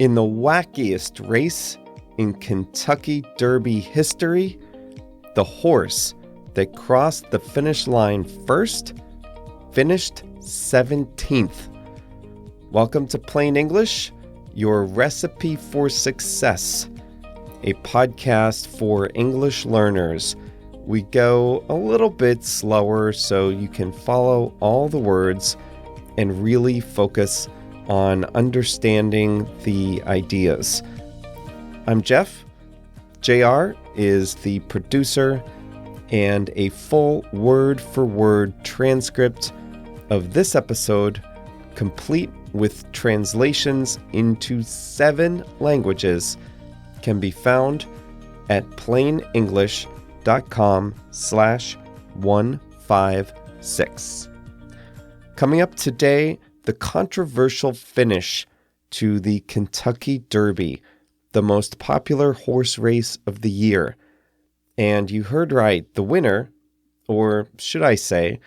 In the wackiest race in Kentucky Derby history, the horse that crossed the finish line first finished 17th. Welcome to Plain English, your recipe for success, a podcast for English learners. We go a little bit slower so you can follow all the words and really focus on understanding the ideas. I'm Jeff. JR is the producer, and a full word-for-word transcript of this episode, complete with translations into 7 languages, can be found at plainenglish.com/156. Coming up today, the controversial finish to the Kentucky Derby, the most popular horse race of the year. And you heard right, the winner, or should I say,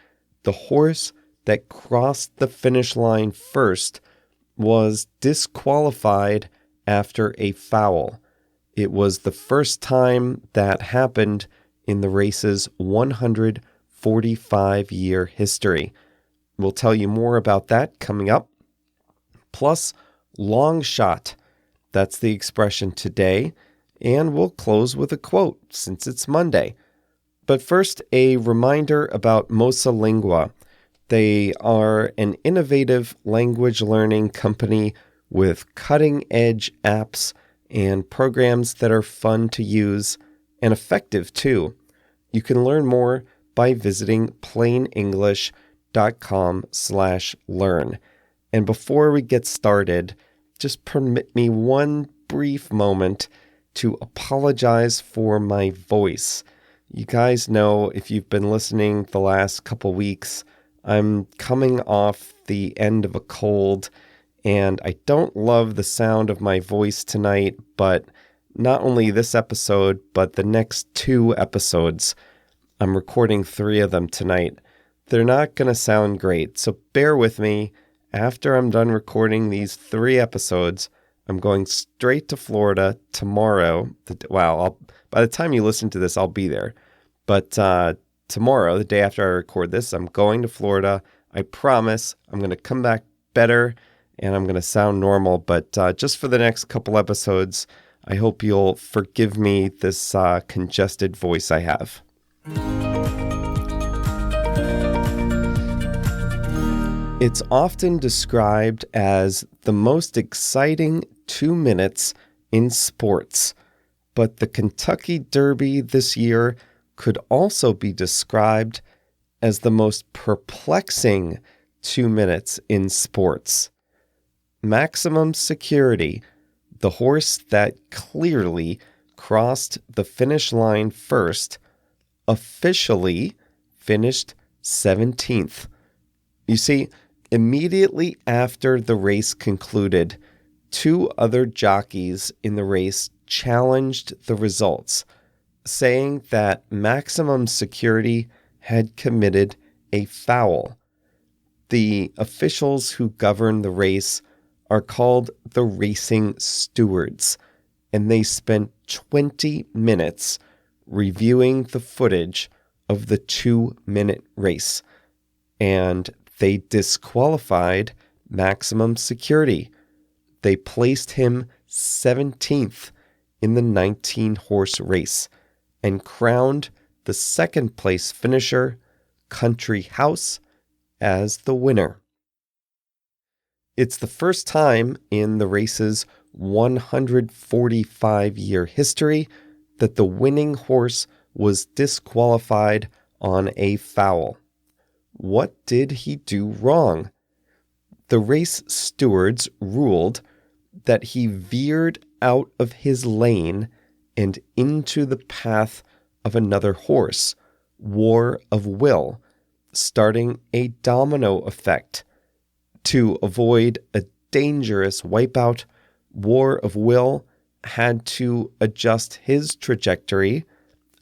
the horse that crossed the finish line first, was disqualified after a foul. It was the first time that happened in the race's 145-year history. We'll tell you more about that coming up. Plus, long shot. That's the expression today. And we'll close with a quote since it's Monday. But first, a reminder about Mosa Lingua. They are an innovative language learning company with cutting-edge apps and programs that are fun to use and effective too. You can learn more by visiting plainenglish.com/learn. And before we get started, just permit me one brief moment to apologize for my voice. You guys know, if you've been listening the last couple weeks, I'm coming off the end of a cold, and I don't love the sound of my voice tonight, but not only this episode, but the next 2 episodes. I'm recording 3 of them tonight. They're not going to sound great, so bear with me. After I'm done recording these 3 episodes, I'm going straight to Florida tomorrow. By the time you listen to this, I'll be there. But tomorrow, the day after I record this, I'm going to Florida. I promise I'm going to come back better and I'm going to sound normal. But just for the next couple episodes, I hope you'll forgive me this congested voice I have. It's often described as the most exciting 2 minutes in sports, but the Kentucky Derby this year could also be described as the most perplexing 2 minutes in sports. Maximum Security, the horse that clearly crossed the finish line first, officially finished 17th. You see, immediately after the race concluded, 2 other jockeys in the race challenged the results, saying that Maximum Security had committed a foul. The officials who govern the race are called the racing stewards, and they spent 20 minutes reviewing the footage of the 2-minute race, and they disqualified Maximum Security. They placed him 17th in the 19-horse race and crowned the second-place finisher, Country House, as the winner. It's the first time in the race's 145-year history that the winning horse was disqualified on a foul. What did he do wrong? The race stewards ruled that he veered out of his lane and into the path of another horse, War of Will, starting a domino effect. To avoid a dangerous wipeout, War of Will had to adjust his trajectory,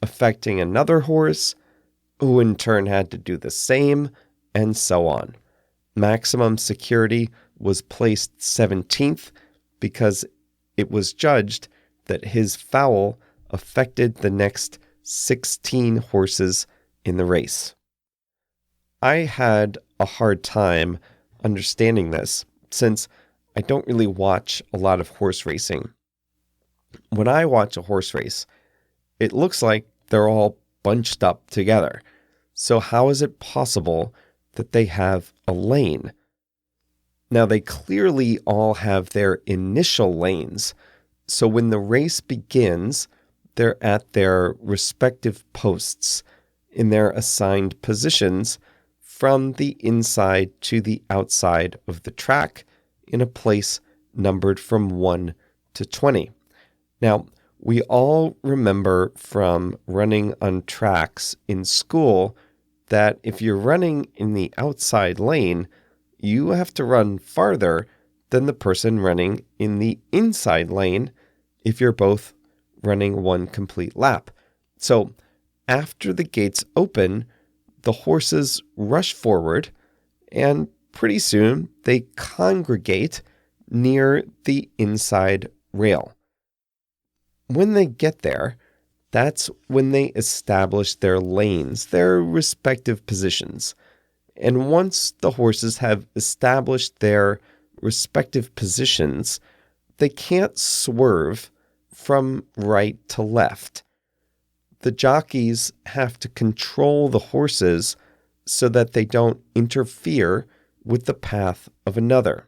affecting another horse, who in turn had to do the same, and so on. Maximum Security was placed 17th because it was judged that his foul affected the next 16 horses in the race. I had a hard time understanding this since I don't really watch a lot of horse racing. When I watch a horse race, it looks like they're all bunched up together. So how is it possible that they have a lane? Now, they clearly all have their initial lanes. So when the race begins, they're at their respective posts in their assigned positions from the inside to the outside of the track in a place numbered from 1 to 20. Now, we all remember from running on tracks in school that if you're running in the outside lane, you have to run farther than the person running in the inside lane if you're both running one complete lap. So after the gates open, the horses rush forward, and pretty soon they congregate near the inside rail. When they get there, that's when they establish their lanes, their respective positions. And once the horses have established their respective positions, they can't swerve from right to left. The jockeys have to control the horses so that they don't interfere with the path of another.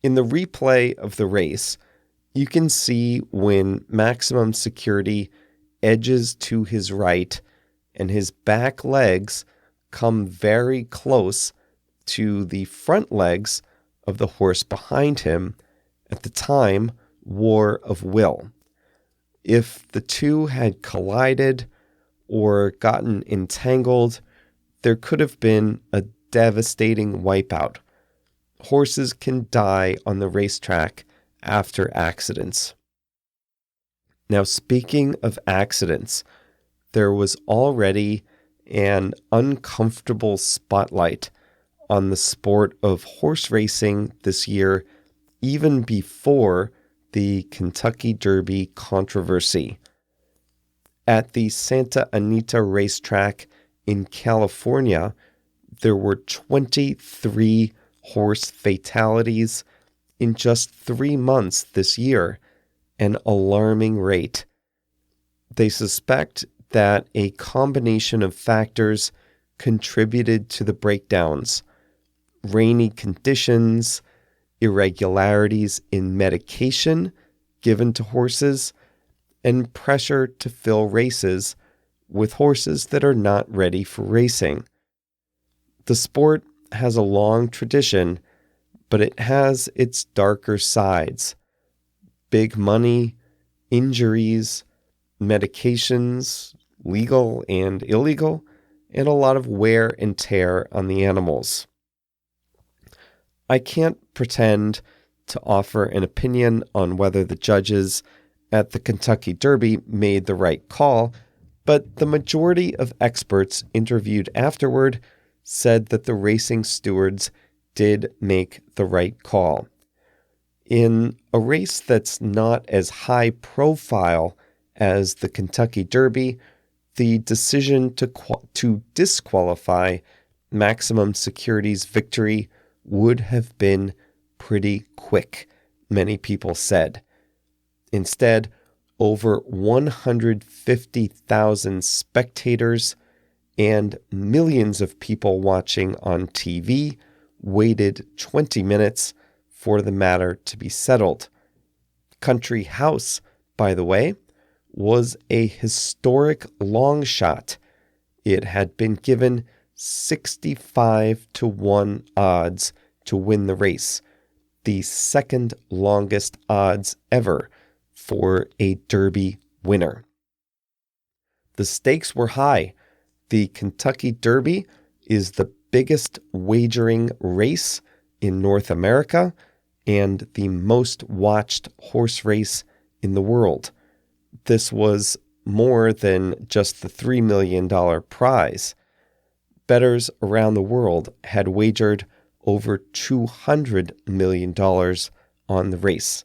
In the replay of the race, you can see when maximum security edges to his right and his back legs come very close to the front legs of the horse behind him at the time war of will. If the two had collided or gotten entangled, there could have been a devastating wipeout. Horses can die on the racetrack after accidents. Now, speaking of accidents, there was already an uncomfortable spotlight on the sport of horse racing this year, even before the Kentucky Derby controversy. At the Santa Anita racetrack in California, there were 23 horse fatalities in just 3 months this year, an alarming rate. They suspect that a combination of factors contributed to the breakdowns: rainy conditions, irregularities in medication given to horses, and pressure to fill races with horses that are not ready for racing. The sport has a long tradition, but it has its darker sides: big money, injuries, medications, legal and illegal, and a lot of wear and tear on the animals. I can't pretend to offer an opinion on whether the judges at the Kentucky Derby made the right call, but the majority of experts interviewed afterward said that the racing stewards did make the right call. In a race that's not as high profile as the Kentucky Derby, the decision to disqualify maximum security's victory would have been pretty quick, many people said. Instead, over 150,000 spectators and millions of people watching on TV waited 20 minutes for the matter to be settled. Country House, by the way, was a historic long shot. It had been given 65-1 odds to win the race, the second longest odds ever for a Derby winner. The stakes were high. The Kentucky Derby is the biggest wagering race in North America and the most watched horse race in the world. This was more than just the $3 million prize. Bettors around the world had wagered over $200 million on the race.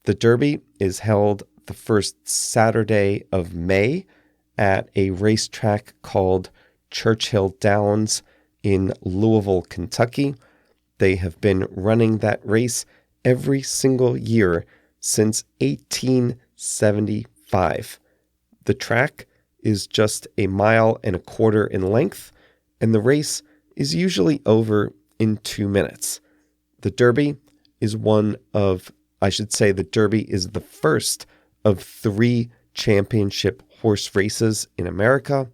The Derby is held the first Saturday of May at a racetrack called Churchill Downs in Louisville, Kentucky. They have been running that race every single year since 1875. The track is just 1.25 miles in length, and the race is usually over in 2 minutes. The Derby is the Derby is the first of 3 championship horse races in America.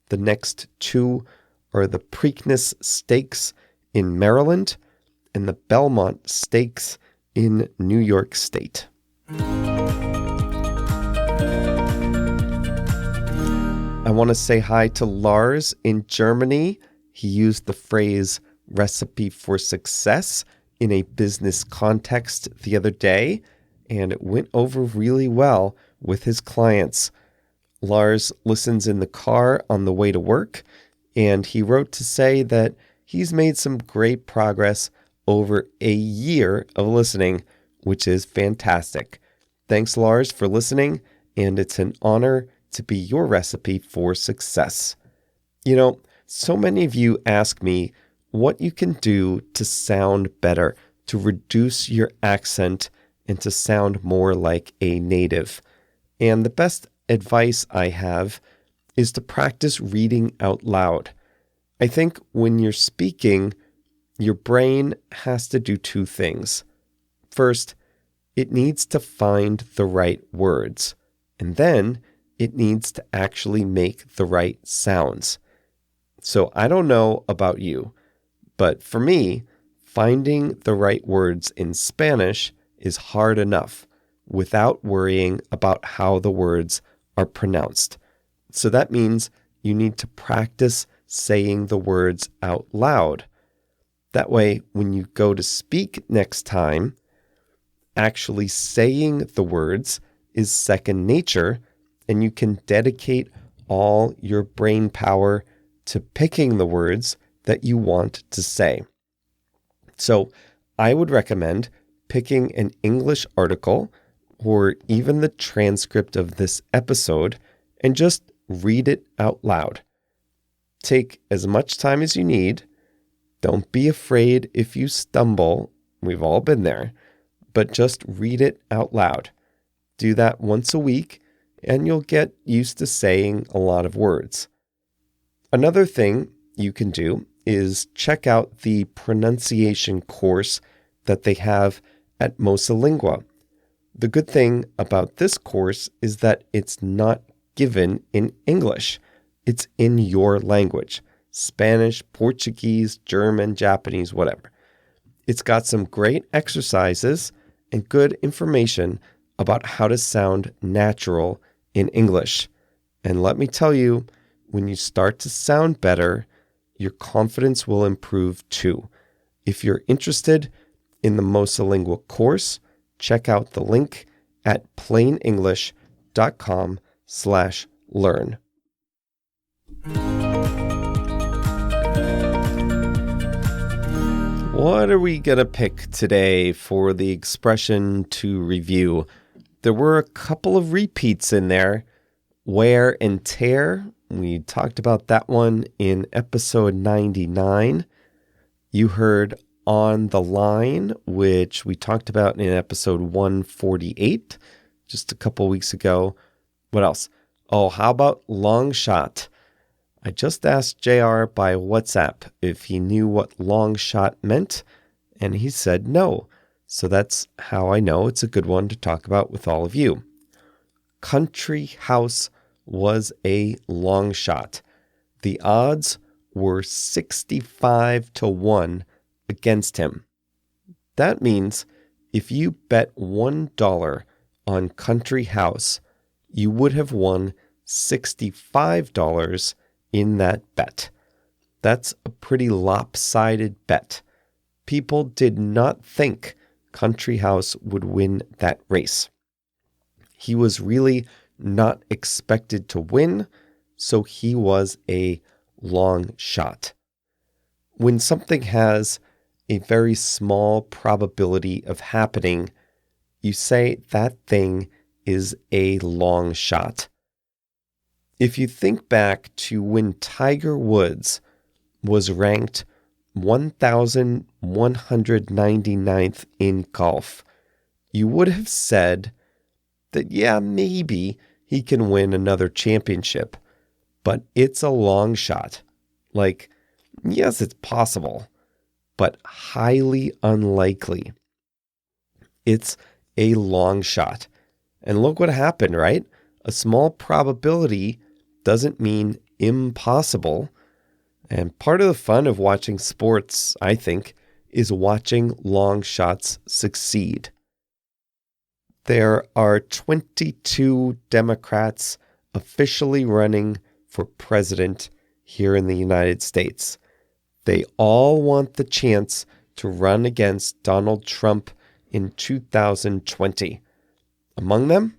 The next 2 are the Preakness Stakes in Maryland and the Belmont Stakes in New York State. I want to say hi to Lars in Germany. He used the phrase recipe for success in a business context the other day, and it went over really well with his clients. Lars listens in the car on the way to work, and he wrote to say that he's made some great progress over a year of listening, which is fantastic. Thanks, Lars, for listening, and it's an honor to be your recipe for success. You know, so many of you ask me what you can do to sound better, to reduce your accent and to sound more like a native. And the best advice I have is to practice reading out loud. I think when you're speaking, your brain has to do 2 things. First, it needs to find the right words, and then it needs to actually make the right sounds. So I don't know about you, but for me, finding the right words in Spanish is hard enough without worrying about how the words are pronounced. So that means you need to practice saying the words out loud. That way, when you go to speak next time, actually saying the words is second nature, and you can dedicate all your brain power to picking the words that you want to say. So I would recommend picking an English article or even the transcript of this episode and just read it out loud. Take as much time as you need. Don't be afraid if you stumble. We've all been there. But just read it out loud. Do that once a week, and you'll get used to saying a lot of words. Another thing you can do is check out the pronunciation course that they have at Mosalingua. The good thing about this course is that it's not given in English. It's in your language: Spanish, Portuguese, German, Japanese, whatever. It's got some great exercises and good information about how to sound natural in English. And let me tell you, when you start to sound better, your confidence will improve too. If you're interested in the Mosalingua course, check out the link at plainenglish.com/learn. What are we going to pick today for the expression to review? There were a couple of repeats in there. Wear and tear. We talked about that one in episode 99. You heard on the line, which we talked about in episode 148, just a couple weeks ago. What else? Oh, how about long shot? I just asked JR by WhatsApp if he knew what long shot meant, and he said no. So that's how I know it's a good one to talk about with all of you. Country house was a long shot. The odds were 65-1 against him. That means if you bet $1 on country house, you would have won $65 in that bet. That's a pretty lopsided bet. People did not think Country House would win that race. He was really not expected to win, so he was a long shot. When something has a very small probability of happening, you say that thing is a long shot. If you think back to when Tiger Woods was ranked 1,199th in golf, you would have said that, yeah, maybe he can win another championship, but it's a long shot. Like, yes, it's possible, but highly unlikely. It's a long shot. And look what happened, right? A small probability doesn't mean impossible. And part of the fun of watching sports, I think, is watching long shots succeed. There are 22 Democrats officially running for president here in the United States. They all want the chance to run against Donald Trump in 2020. Among them,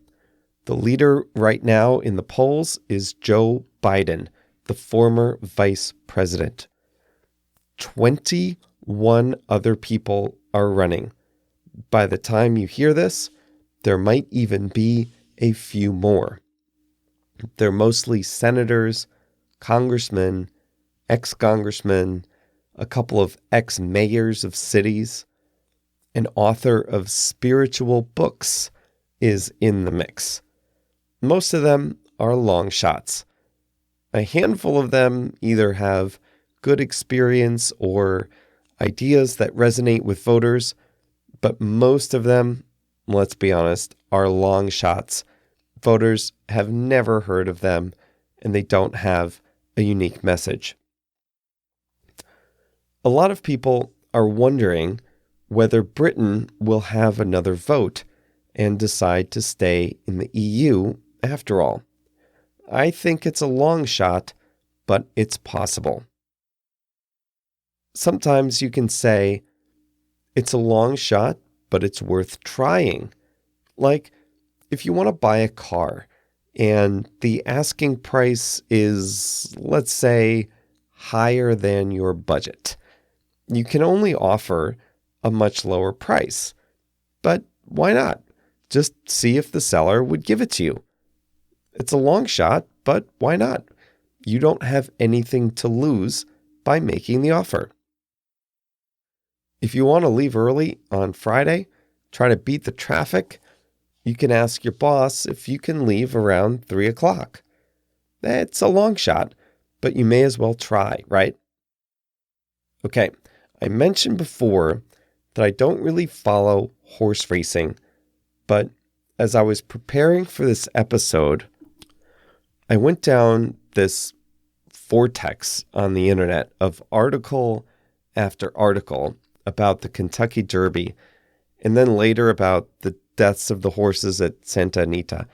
the leader right now in the polls is Joe Biden, the former vice president. 21 other people are running. By the time you hear this, there might even be a few more. They're mostly senators, congressmen, ex-congressmen, a couple of ex-mayors of cities. An author of spiritual books is in the mix. Most of them are long shots. A handful of them either have good experience or ideas that resonate with voters, but most of them, let's be honest, are long shots. Voters have never heard of them, and they don't have a unique message. A lot of people are wondering whether Britain will have another vote and decide to stay in the EU after all. I think it's a long shot, but it's possible. Sometimes you can say, it's a long shot, but it's worth trying. Like, if you want to buy a car and the asking price is, let's say, higher than your budget, you can only offer a much lower price. But why not? Just see if the seller would give it to you. It's a long shot, but why not? You don't have anything to lose by making the offer. If you want to leave early on Friday, try to beat the traffic, you can ask your boss if you can leave around 3 o'clock. It's a long shot, but you may as well try, right? Okay, I mentioned before that I don't really follow horse racing, but as I was preparing for this episode, I went down this vortex on the internet of article after article about the Kentucky Derby, and then later about the deaths of the horses at Santa Anita.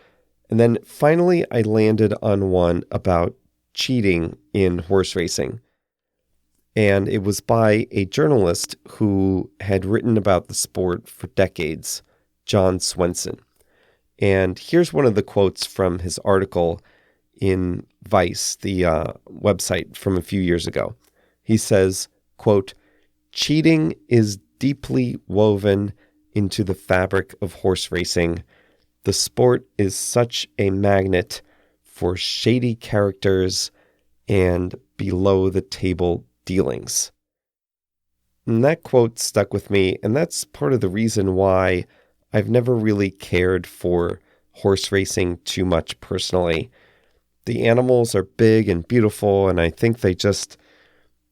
And then finally I landed on one about cheating in horse racing. And it was by a journalist who had written about the sport for decades, John Swenson. And here's one of the quotes from his article in Vice, the website from a few years ago. He says, quote, "Cheating is deeply woven into the fabric of horse racing. The sport is such a magnet for shady characters and below-the-table dealings." And that quote stuck with me, and that's part of the reason why I've never really cared for horse racing too much personally. The animals are big and beautiful, and I think they just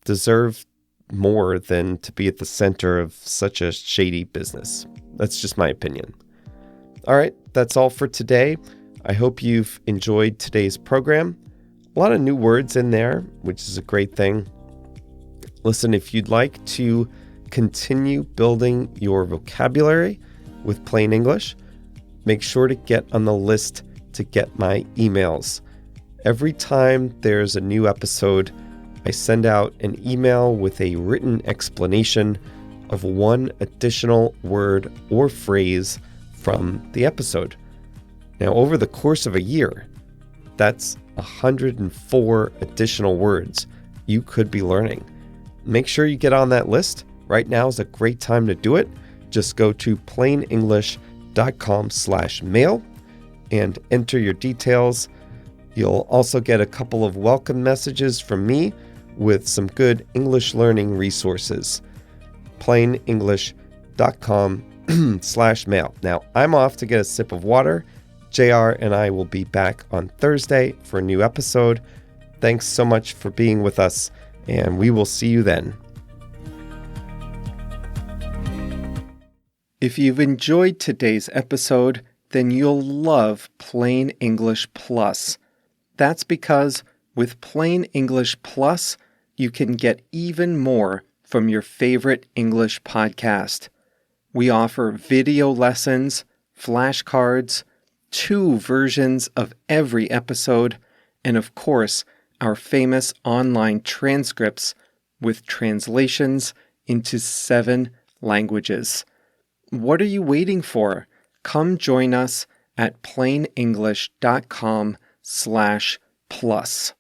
deserve more than to be at the center of such a shady business. That's just my opinion. All right, that's all for today. I hope you've enjoyed today's program. A lot of new words in there, which is a great thing. Listen, if you'd like to continue building your vocabulary with plain English, make sure to get on the list to get my emails. Every time there's a new episode, I send out an email with a written explanation of one additional word or phrase from the episode. Now, over the course of a year, that's 104 additional words you could be learning. Make sure you get on that list. Right now is a great time to do it. Just go to plainenglish.com/email plainenglish.com/mail and enter your details. You'll also get a couple of welcome messages from me with some good English learning resources. plainenglish.com/mail. Now, I'm off to get a sip of water. JR and I will be back on Thursday for a new episode. Thanks so much for being with us, and we will see you then. If you've enjoyed today's episode, then you'll love Plain English Plus. That's because with Plain English Plus, you can get even more from your favorite English podcast. We offer video lessons, flashcards, 2 versions of every episode, and of course, our famous online transcripts with translations into 7 languages. What are you waiting for? Come join us at plainenglish.com/plus.